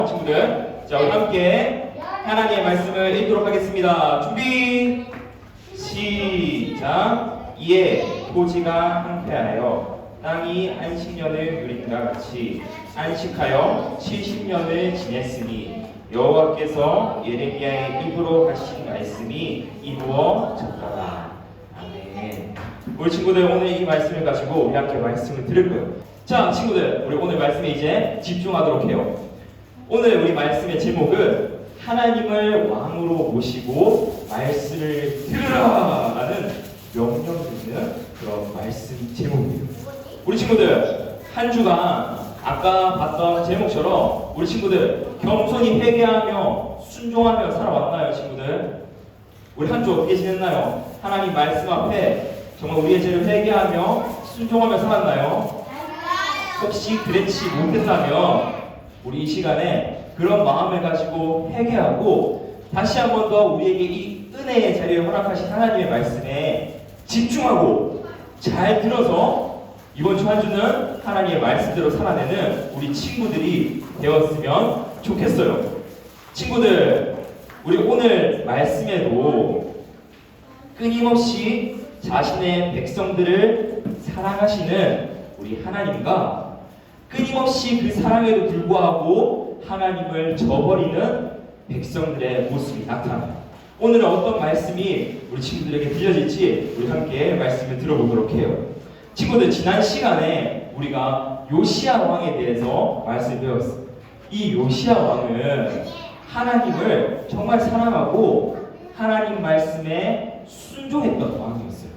친구들, 자, 우리 함께 하나님의 말씀을 읽도록 하겠습니다. 준비, 시작. 이에 토지가 황폐하여 땅이 안식년을 누린과 같이 안식하여 70년을 지냈으니 여호와께서 예레미야의 입으로 하신 말씀이 이루어졌더라. 아멘. 우리 친구들, 오늘 이 말씀을 가지고 우리 함께 말씀을 들을 거예요. 자, 친구들, 우리 오늘 말씀에 이제 집중하도록 해요. 오늘 우리 말씀의 제목은 하나님을 왕으로 모시고 말씀을 들으라 라는 명령 있는 그런 말씀 제목이에요. 우리 친구들, 한 주간 아까 봤던 제목처럼 우리 친구들 겸손히 회개하며 순종하며 살아왔나요, 친구들? 우리 한 주 어떻게 지냈나요? 하나님 말씀 앞에 정말 우리의 죄를 회개하며 순종하며 살았나요? 혹시 그렇지 못했다면 우리 이 시간에 그런 마음을 가지고 회개하고 다시 한 번 더 우리에게 이 은혜의 자리를 허락하신 하나님의 말씀에 집중하고 잘 들어서 이번 주 한 주는 하나님의 말씀대로 살아내는 우리 친구들이 되었으면 좋겠어요. 친구들, 우리 오늘 말씀에도 끊임없이 자신의 백성들을 사랑하시는 우리 하나님과 끊임없이 그 사랑에도 불구하고 하나님을 저버리는 백성들의 모습이 나타나요. 오늘은 어떤 말씀이 우리 친구들에게 들려질지 우리 함께 말씀을 들어보도록 해요. 친구들, 지난 시간에 우리가 요시야 왕에 대해서 말씀을 배웠어요. 이 요시야 왕은 하나님을 정말 사랑하고 하나님 말씀에 순종했던 왕이었어요.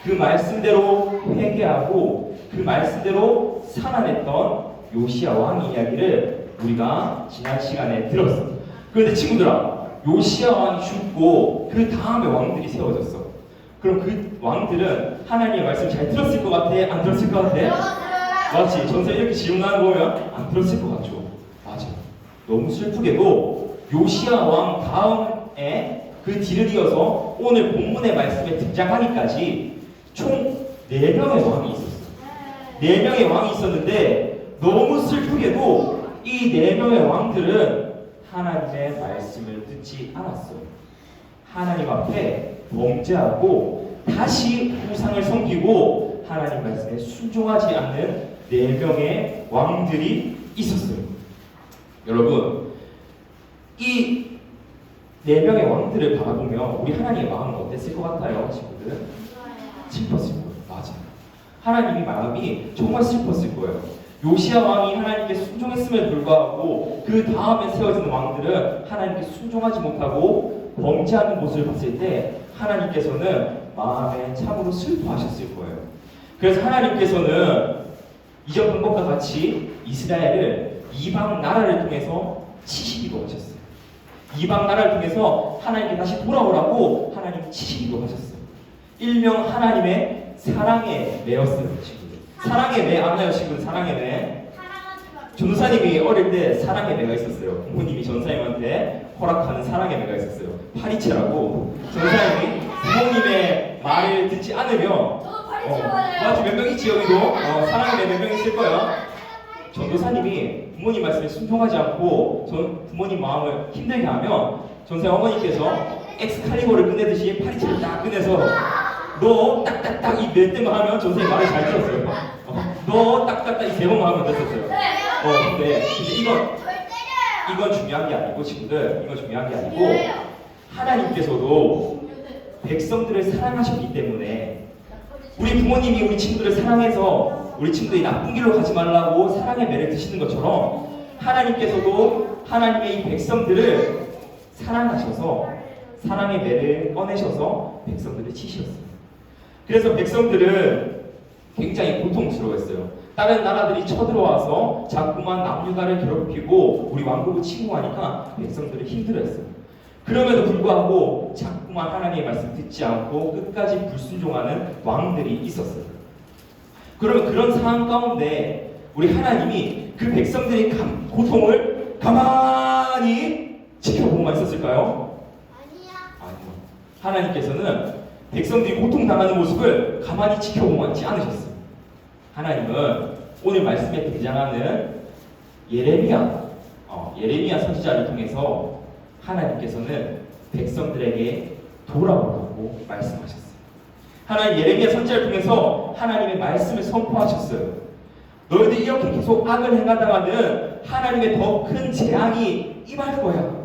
그 말씀대로 회개하고 그 말씀대로 살아냈던 요시야 왕 이야기를 우리가 지난 시간에 들었어. 그런데 친구들아, 요시야 왕이 죽고 그 다음에 왕들이 세워졌어. 그럼 그 왕들은 하나님의 말씀 잘 들었을 것 같아? 안 들었을 것 같아? 맞지? 전세 이렇게 질문하는 거 보면 안 들었을 것 같죠? 맞아. 너무 슬프게도 요시야 왕 다음에 그 뒤를 이어서 오늘 본문의 말씀에 등장하기까지 총 4명의 왕이 있었어. 4명의 왕이 있었는데 너무 슬프게도 이 4명의 왕들은 하나님의 말씀을 듣지 않았어요. 하나님 앞에 범죄하고 다시 우상을 섬기고 하나님 말씀에 순종하지 않는 4명의 왕들이 있었어요. 여러분, 이 4명의 왕들을 바라보면 우리 하나님의 마음은 어땠을 것 같아요, 친구들? 슬펐을 거예요. 맞아요. 하나님의 마음이 정말 슬펐을 거예요. 요시야 왕이 하나님께 순종했음에도 불구하고 그 다음에 세워지는 왕들은 하나님께 순종하지 못하고 범죄하는 모습을 봤을 때 하나님께서는 마음에 참으로 슬퍼하셨을 거예요. 그래서 하나님께서는 이전 방법과 같이 이스라엘을 이방 나라를 통해서 치시기도 하셨어요. 이방 나라를 통해서 하나님께 다시 돌아오라고 하나님 치시기도 하셨어요. 일명 하나님의 사랑에 매였어요, 친구들. 사랑의 매 아나요, 친구들? 사랑의 매. 전도사님이 어릴 때 사랑의 매가 있었어요. 부모님이 전사님한테 허락하는 사랑의 매가 있었어요. 파리채라고. 전도사님이 부모님의 말을 듣지 않으면 맞아, 몇 명 있지 여기도? 사랑의 매 몇 명 있을 거야. 전도사님이 부모님 말씀에 순종하지 않고 부모님 마음을 힘들게 하면 전사 어머니께서 엑스칼리버를 끝내듯이 파리채를 딱 꺼내서 너 딱딱딱 이 몇 대만 하면 전사님 말을 잘 들었어요. 너 딱딱딱 이 3번만 하면 됐었어요. 근데 이건 중요한 게 아니고, 친구들, 이건 중요한 게 아니고 하나님께서도 백성들을 사랑하셨기 때문에 우리 부모님이 우리 친구들을 사랑해서 우리 친구들이 나쁜 길로 가지 말라고 사랑의 매를 드시는 것처럼 하나님께서도 하나님의 이 백성들을 사랑하셔서 사랑의 매를 꺼내셔서 백성들을 치셨어요. 그래서 백성들은 굉장히 고통스러웠어요. 다른 나라들이 쳐들어와서 자꾸만 남유다를 괴롭히고 우리 왕국을 침공하니까 백성들이 힘들어했어요. 그럼에도 불구하고 자꾸만 하나님의 말씀 듣지 않고 끝까지 불순종하는 왕들이 있었어요. 그러면 그런 상황 가운데 우리 하나님이 그 백성들의 고통을 가만히 지켜보고만 있었을까요? 아니요. 하나님께서는 백성들이 고통당하는 모습을 가만히 지켜보고만 있지 않으셨어요. 하나님은 오늘 말씀에 등장하는 예레미야 예레미야 선지자를 통해서 하나님께서는 백성들에게 돌아오라고 말씀하셨어요. 하나님 예레미야 선지자를 통해서 하나님의 말씀을 선포하셨어요. 너희들이 이렇게 계속 악을 행하다가는 하나님의 더 큰 재앙이 임할 거야.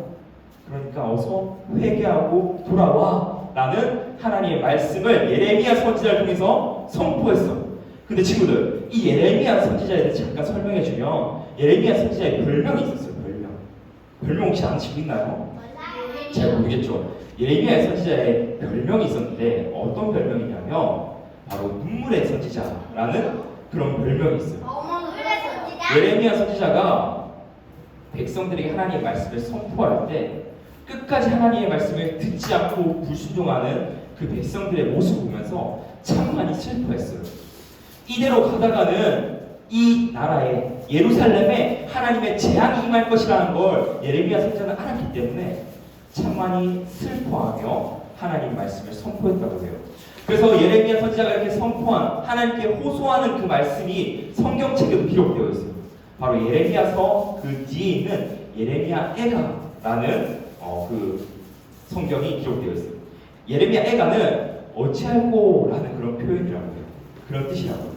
그러니까 어서 회개하고 돌아와 라는 하나님의 말씀을 예레미야 선지자를 통해서 선포했어. 근데 친구들, 이 예레미야 선지자에 대해 잠깐 설명해 주면, 예레미야 선지자의 별명이 있었어요. 별명 혹시 아는 친구 있나요? 잘 모르겠죠. 예레미야 선지자의 별명이 있었는데 어떤 별명이냐면 바로 눈물의 선지자라는 그런 별명이 있어요. 예레미야 선지자가 백성들에게 하나님의 말씀을 선포할 때 끝까지 하나님의 말씀을 듣지 않고 불순종하는 그 백성들의 모습을 보면서 참 많이 슬퍼했어요. 이대로 가다가는 이 나라에, 예루살렘에 하나님의 재앙이 임할 것이라는 걸 예레미야 선지자는 알았기 때문에 참 많이 슬퍼하며 하나님 말씀을 선포했다고 해요. 그래서 예레미야 선지자가 이렇게 선포한, 하나님께 호소하는 그 말씀이 성경책에도 기록되어 있어요. 바로 예레미야서 그 뒤에 있는 예레미야 애가라는 그 성경이 기록되어 있어요. 예레미야 애가는 어찌할꼬라는 그런 표현이라고 해요. 그런 뜻이라고.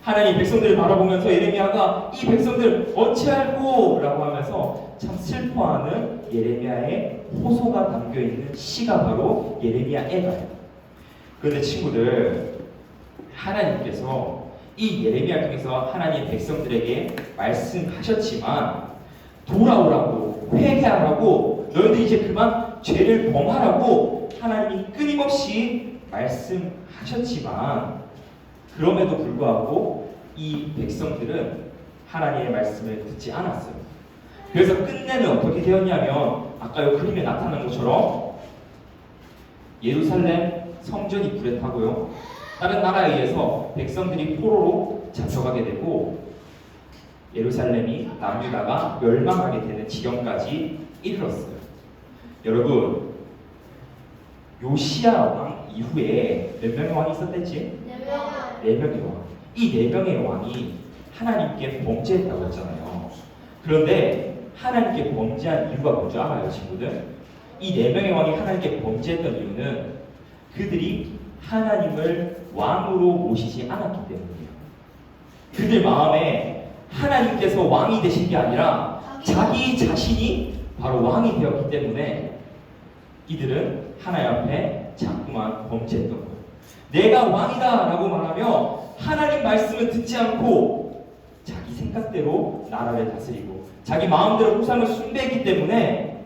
하나님 백성들을 바라보면서 예레미야가 이 백성들 어찌할꼬라고 하면서 참 슬퍼하는 예레미야의 호소가 담겨있는 시가 바로 예레미야 애가예요. 그런데 친구들, 하나님께서 이 예레미야를 통해서 하나님 백성들에게 말씀하셨지만 돌아오라고, 회개하라고, 너희들 이제 그만 죄를 범하라고 하나님이 끊임없이 말씀하셨지만 그럼에도 불구하고 이 백성들은 하나님의 말씀을 듣지 않았어요. 그래서 끝내는 어떻게 되었냐면 아까 이 그림에 나타난 것처럼 예루살렘 성전이 불에 타고요, 다른 나라에 의해서 백성들이 포로로 잡혀가게 되고 예루살렘이 남유다가 멸망하게 되는 지경까지 이르렀어요. 여러분, 요시야 왕 이후에 몇 명의 왕이 있었댔지? 4명의 왕. 이 4명의 왕이 하나님께 범죄했다고 했잖아요. 그런데 하나님께 범죄한 이유가 뭔지 알아요, 친구들? 이 4명의 왕이 하나님께 범죄했던 이유는 그들이 하나님을 왕으로 모시지 않았기 때문이에요. 그들 마음에 하나님께서 왕이 되신 게 아니라 자기 자신이 바로 왕이 되었기 때문에 이들은 하나님 앞에 자꾸만 범죄했던 거예요. 내가 왕이다 라고 말하며 하나님 말씀을 듣지 않고 자기 생각대로 나라를 다스리고 자기 마음대로 우상을 숭배했기 때문에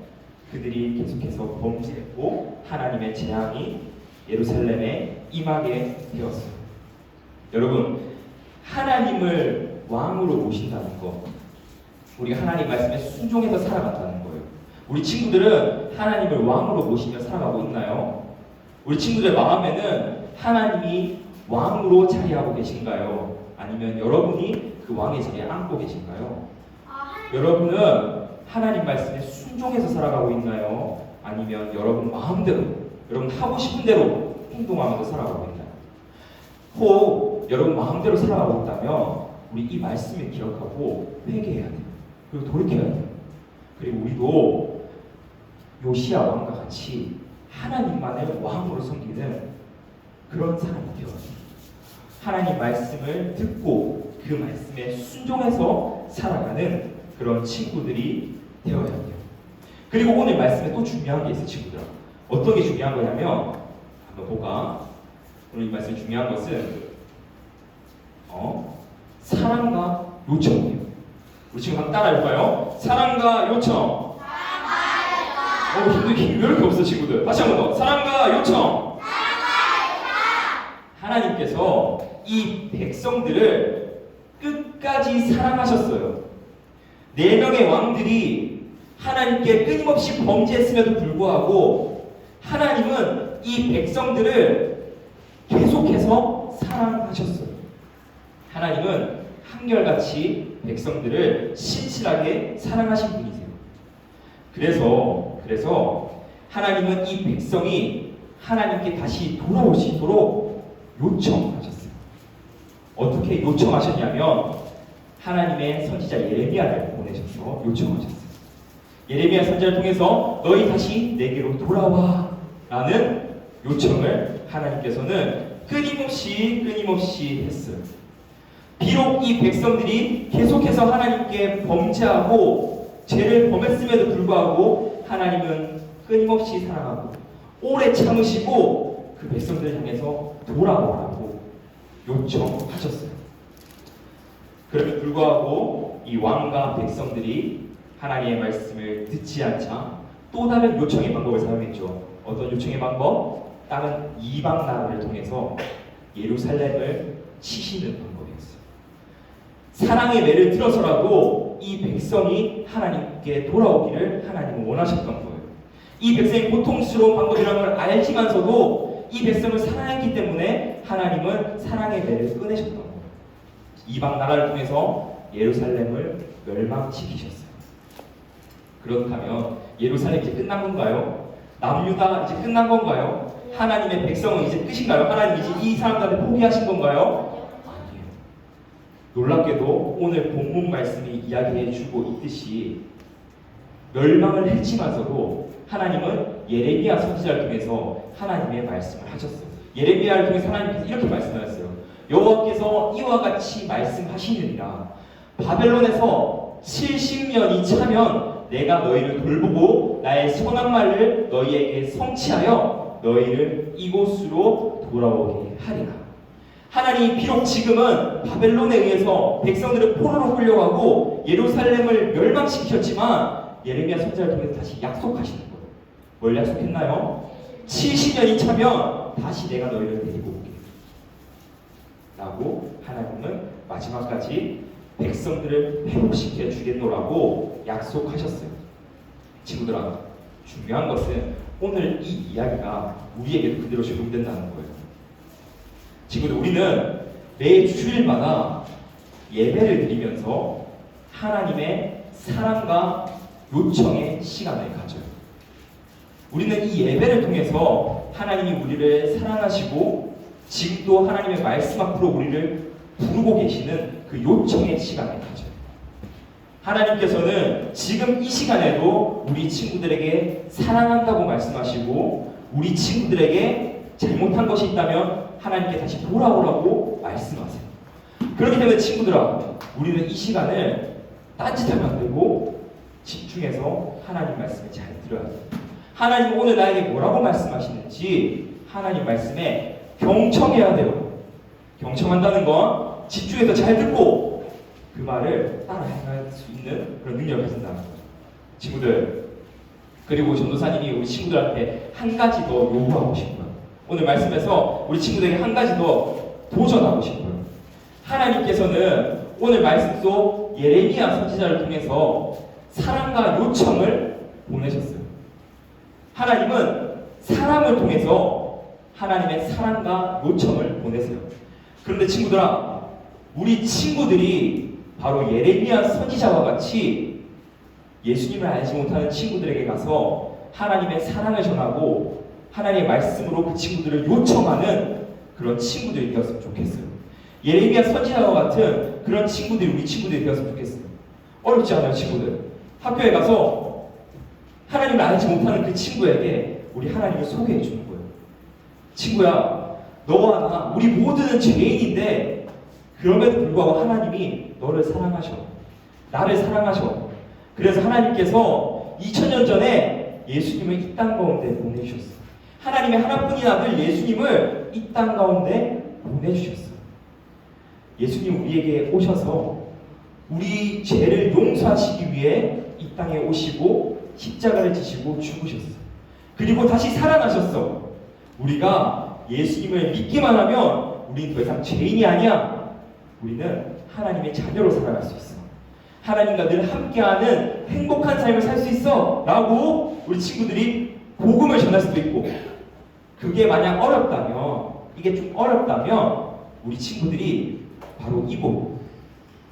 그들이 계속해서 범죄했고 하나님의 재앙이 예루살렘에 임하게 되었어요. 여러분, 하나님을 왕으로 모신다는 것, 우리가 하나님 말씀에 순종해서 살아간다는 거예요. 우리 친구들은 하나님을 왕으로 모시며 살아가고 있나요? 우리 친구들 마음에는 하나님이 왕으로 자리하고 계신가요? 아니면 여러분이 그 왕의 자리에 앉고 계신가요? 여러분은 하나님 말씀에 순종해서 살아가고 있나요? 아니면 여러분 마음대로, 여러분 하고 싶은 대로 행동하면서 살아가고 있나요? 혹 여러분 마음대로 살아가고 있다면 우리 이 말씀을 기억하고 회개해야 돼요. 그리고 돌이켜야 돼요. 그리고 우리도 요시야 왕과 같이 하나님만을 왕으로 섬기는 그런 사람이 되어야 돼요. 하나님 말씀을 듣고 그 말씀에 순종해서 살아가는 그런 친구들이 되어야 돼요. 그리고 오늘 말씀에 또 중요한 게 있어요, 친구들. 어떤 게 중요한 거냐면 한번 볼까? 오늘 이 말씀에 중요한 것은 사랑과 요청이에요. 우리 지금 한번 따라해볼까요? 사랑과 요청. 힘이 왜 이렇게 없어, 친구들? 다시 한 번 더. 사랑과 요청. 하나님께서 이 백성들을 끝까지 사랑하셨어요. 4명의 왕들이 하나님께 끊임없이 범죄했음에도 불구하고 하나님은 이 백성들을 계속해서 사랑하셨어요. 하나님은 한결같이 백성들을 신실하게 사랑하신 분이세요. 그래서 하나님은 이 백성이 하나님께 다시 돌아오시도록 요청하셨어요. 어떻게 요청하셨냐면 하나님의 선지자 예레미야를 보내셔서 요청하셨어요. 예레미야 선지자를 통해서 너희 다시 내게로 돌아와 라는 요청을 하나님께서는 끊임없이 했어요. 비록 이 백성들이 계속해서 하나님께 범죄하고 죄를 범했음에도 불구하고 하나님은 끊임없이 사랑하고 오래 참으시고 그 백성들을 향해서 돌아오라고 요청하셨어요. 그럼에도 불구하고 이 왕과 백성들이 하나님의 말씀을 듣지 않자 또 다른 요청의 방법을 사용했죠. 어떤 요청의 방법? 다른 이방 나라를 통해서 예루살렘을 치시는 방법이었어요. 사랑의 매를 들어서라도 이 백성이 하나님께 돌아오기를 하나님은 원하셨던 거예요. 이 백성이 고통스러운 방법이라는 걸 알지만서도 이 백성을 사랑했기 때문에 하나님은 사랑의 매를 꺼내셨던 거예요. 이방 나라를 통해서 예루살렘을 멸망시키셨어요. 그렇다면 예루살렘 이제 끝난 건가요? 남유다 이제 끝난 건가요? 하나님의 백성은 이제 끝인가요? 하나님이 이제 이 사람들한테 포기하신 건가요? 아니에요. 놀랍게도 오늘 본문 말씀이 이야기해주고 있듯이 멸망을 했지만서도 하나님은 예레미야 선지자를 통해서 하나님의 말씀을 하셨어요. 예레미야를 통해서 하나님께서 이렇게 말씀하셨어요. 여호와께서 이와 같이 말씀하시느니라. 바벨론에서 70년이 차면 내가 너희를 돌보고 나의 선한 말을 너희에게 성취하여 너희를 이곳으로 돌아오게 하리라. 하나님이 비록 지금은 바벨론에 의해서 백성들을 포로로 끌려가고 예루살렘을 멸망시켰지만 예레미야 선지자를 통해서 다시 약속하시는 거예요. 뭘 약속했나요? 70년이 차면 다시 내가 너희를 데리고 올게 라고 하나님은 마지막까지 백성들을 회복시켜 주겠노라고 약속하셨어요. 친구들아, 중요한 것은 오늘 이 이야기가 우리에게도 그대로 적용된다는 거예요. 친구들, 우리는 매 주일마다 예배를 드리면서 하나님의 사랑과 요청의 시간을 가져요. 우리는 이 예배를 통해서 하나님이 우리를 사랑하시고 지금도 하나님의 말씀 앞으로 우리를 부르고 계시는 그 요청의 시간을 가져요. 하나님께서는 지금 이 시간에도 우리 친구들에게 사랑한다고 말씀하시고 우리 친구들에게 잘못한 것이 있다면 하나님께 다시 돌아오라고 말씀하세요. 그렇기 때문에 친구들아, 우리는 이 시간을 딴짓하면 안 되고 집중해서 하나님 말씀을 잘 들어야 돼요. 하나님 오늘 나에게 뭐라고 말씀하시는지 하나님 말씀에 경청해야 돼요. 경청한다는 건 집중해서 잘 듣고 그 말을 따라 행할 수 있는 그런 능력을 가진다는 거예요. 친구들, 그리고 전도사님이 우리 친구들한테 한 가지 더 요구하고 싶어요. 오늘 말씀에서 우리 친구들에게 한 가지 더 도전하고 싶어요. 하나님께서는 오늘 말씀 속 예레미야 선지자를 통해서 사랑과 요청을 보내셨어요. 하나님은 사람을 통해서 하나님의 사랑과 요청을 보내세요. 그런데 친구들아, 우리 친구들이 바로 예레미야 선지자와 같이 예수님을 알지 못하는 친구들에게 가서 하나님의 사랑을 전하고 하나님의 말씀으로 그 친구들을 요청하는 그런 친구들이 되었으면 좋겠어요. 예레미야 선지자와 같은 그런 친구들이 우리 친구들이 되었으면 좋겠어요. 어렵지 않아요, 친구들? 학교에 가서 하나님을 알지 못하는 그 친구에게 우리 하나님을 소개해 주는 거예요. 친구야, 너와 나, 우리 모두는 죄인인데 그럼에도 불구하고 하나님이 너를 사랑하셔. 나를 사랑하셔. 그래서 하나님께서 2000년 전에 예수님을 이 땅 가운데 보내주셨어요. 하나님의 하나뿐인 아들 예수님을 이 땅 가운데 보내주셨어요. 예수님 우리에게 오셔서 우리 죄를 용서하시기 위해 이 땅에 오시고 십자가를 지시고 죽으셨어요. 그리고 다시 살아나셨어. 우리가 예수님을 믿기만 하면 우리는 더 이상 죄인이 아니야. 우리는 하나님의 자녀로 살아갈 수 있어. 하나님과 늘 함께하는 행복한 삶을 살 수 있어 라고 우리 친구들이 복음을 전할 수도 있고, 그게 만약 어렵다면, 이게 좀 어렵다면 우리 친구들이 바로 이곳,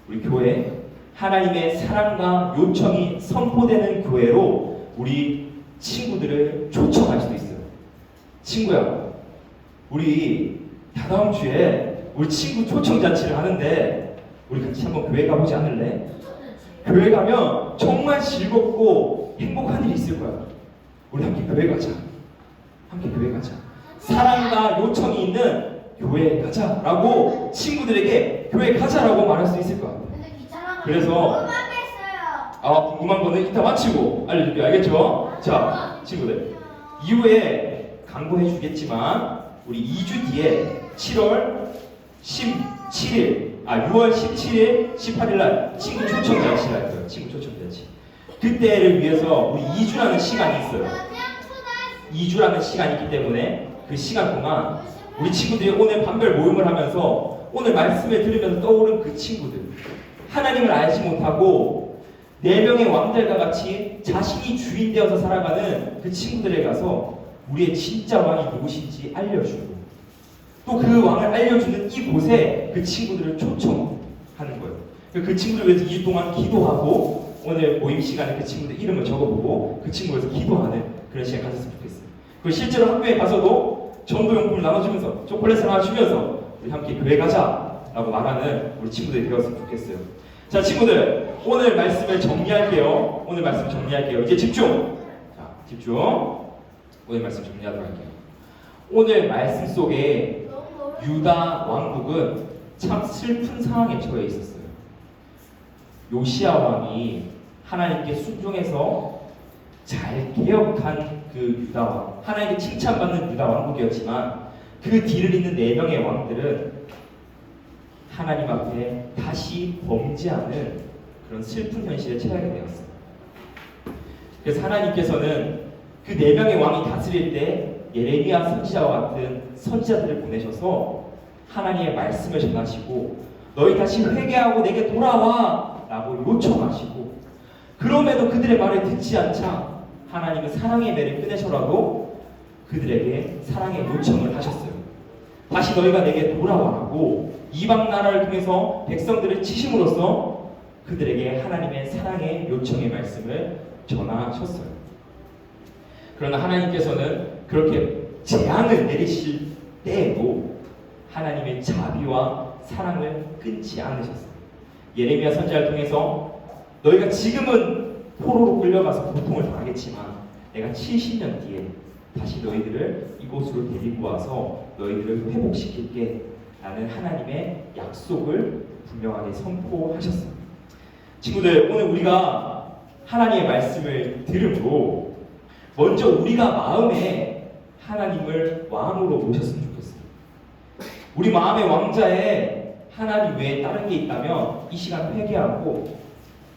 우리 교회, 하나님의 사랑과 요청이 선포되는 교회로 우리 친구들을 초청할 수도 있어요. 친구야, 우리 다다음 주에 우리 친구 초청 잔치를 하는데 우리 같이 한번 교회 가보지 않을래? 교회 가면 정말 즐겁고 행복한 일이 있을 거야. 우리 함께 교회 가자. 함께 교회 가자. 사랑과 요청이 있는 교회에 가자라고 친구들에게 교회 가자라고 말할 수 있을 것 같아요. 그래서 궁금한 거는 이따 마치고 알려줄게요. 알겠죠? 자, 친구들 이후에 강구해 주겠지만 우리 2주 뒤에 6월 17일, 18일 날 친구 초청 잔치를 할 거예요. 친구 초청 잔치. 그때를 위해서 우리 2주라는 시간이 있어요. 2주라는 시간이 있기 때문에 그 시간 동안 우리 친구들이 오늘 반별 모임을 하면서 오늘 말씀을 들으면서 떠오른 그 친구들, 하나님을 알지 못하고 4명의 왕들과 같이 자신이 주인 되어서 살아가는 그 친구들에 가서 우리의 진짜 왕이 누구신지 알려주고 또 그 왕을 알려주는 이곳에 그 친구들을 초청하는 거예요. 그 친구들 위해서 2주 동안 기도하고 오늘 모임 시간에 그 친구들 이름을 적어보고 그 친구를 위해서 기도하는 그런 시간 가졌으면 좋겠어요. 그리고 실제로 학교에 가서도 전도용품을 나눠주면서 초콜릿을 하나 주면서 우리 함께 교회 가자라고 말하는 우리 친구들이 되었으면 좋겠어요. 자, 친구들 오늘 말씀을 정리할게요. 오늘 말씀 정리할게요. 이제 집중. 자, 집중. 오늘 말씀 정리하도록 할게요. 오늘 말씀 속에 유다 왕국은 참 슬픈 상황에 처해 있었어요. 요시야 왕이 하나님께 순종해서 잘 개혁한 그 유다 왕, 하나님께 칭찬받는 유다 왕국이었지만 그 뒤를 잇는 4명의 왕들은 하나님 앞에 다시 범죄하는 그런 슬픈 현실에 처하게 되었어요. 그래서 하나님께서는 그 4명의 왕이 다스릴 때 예레미야 선지자와 같은 선지자들을 보내셔서 하나님의 말씀을 전하시고 너희 다시 회개하고 내게 돌아와 라고 요청하시고 그럼에도 그들의 말을 듣지 않자 하나님은 사랑의 매를 끊으셔라도 그들에게 사랑의 요청을 하셨어요. 다시 너희가 내게 돌아와라고 이방 나라를 통해서 백성들을 치심으로써 그들에게 하나님의 사랑의 요청의 말씀을 전하셨어요. 그러나 하나님께서는 그렇게 재앙을 내리실 때에도 하나님의 자비와 사랑을 끊지 않으셨어요. 예레미야 선지자를 통해서 너희가 지금은 포로로 끌려가서 고통을 당하겠지만 내가 70년 뒤에 다시 너희들을 이곳으로 데리고 와서 너희들을 회복시킬게 라는 하나님의 약속을 분명하게 선포하셨어요. 친구들, 오늘 우리가 하나님의 말씀을 들음으로 먼저 우리가 마음에 하나님을 왕으로 모셨으면 좋겠어요. 우리 마음의 왕자에 하나님 외에 다른 게 있다면 이 시간 회개하고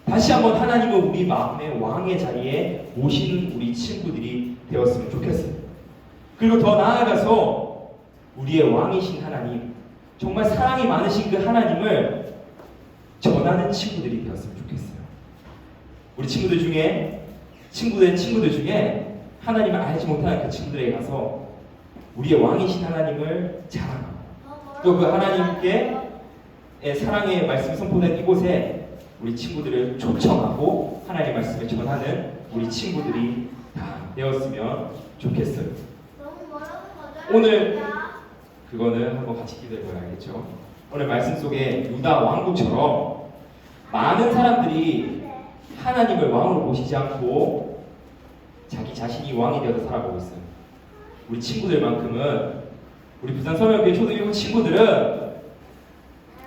다시 한번 하나님을 우리 마음의 왕의 자리에 모시는 우리 친구들이 되었으면 좋겠어요. 그리고 더 나아가서 우리의 왕이신 하나님, 정말 사랑이 많으신 그 하나님을 전하는 친구들이 되었으면 좋겠어요. 우리 친구들 중에 하나님을 알지 못하는 그 친구들에게 가서 우리의 왕이신 하나님을 자랑하고 또 그 하나님께 사랑의 말씀이 선포된 이곳에 우리 친구들을 초청하고 하나님의 말씀을 전하는 우리 친구들이 다 되었으면 좋겠어요. 오늘 그거는 한번 같이 기도해봐야 알겠죠? 오늘 말씀 속에 유다 왕국처럼 많은 사람들이 하나님을 왕으로 모시지 않고 자기 자신이 왕이 되어서 살아가고 있어요. 우리 친구들만큼은 우리 부산 서명교회 초등교회 친구들은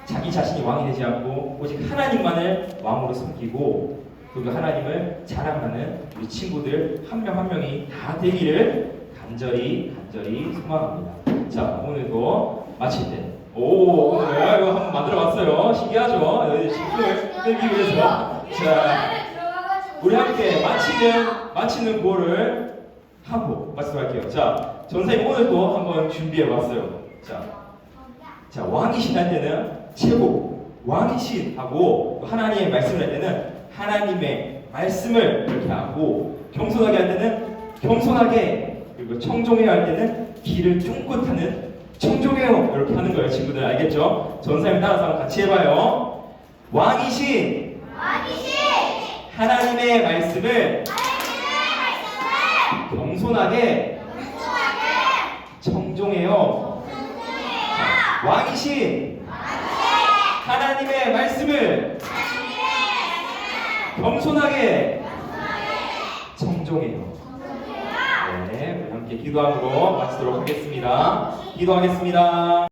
자기 자신이 왕이 되지 않고 오직 하나님만을 왕으로 섬기고 그 하나님을 자랑하는 우리 친구들 한 명 한 명이 다 되기를 간절히 소망합니다. 자, 오늘도 마칠 때 오늘 이거 한번 만들어봤어요. 신기하죠? 여기 집중을 끌기 위해서 자, 우리 함께 마치는 구호를 하고 말씀할게요. 자, 전사님 오늘도 한번 준비해봤어요. 자, 왕이신 할 때는 최고, 왕이신 하고 하나님의 말씀을 할 때는 하나님의 말씀을 이렇게 하고 겸손하게 할 때는 겸손하게 그리고 청종해야 할 때는 길을 쫑긋하는 청종해요 이렇게 하는 거예요. 친구들 알겠죠? 전사님 따라서 한번 같이 해봐요. 왕이신 하나님의 말씀을 겸손하게 청종해요. 왕이신 하나님의 말씀을 겸손하게 정정해요. 네, 우리 함께 기도함으로 마치도록 하겠습니다. 기도하겠습니다.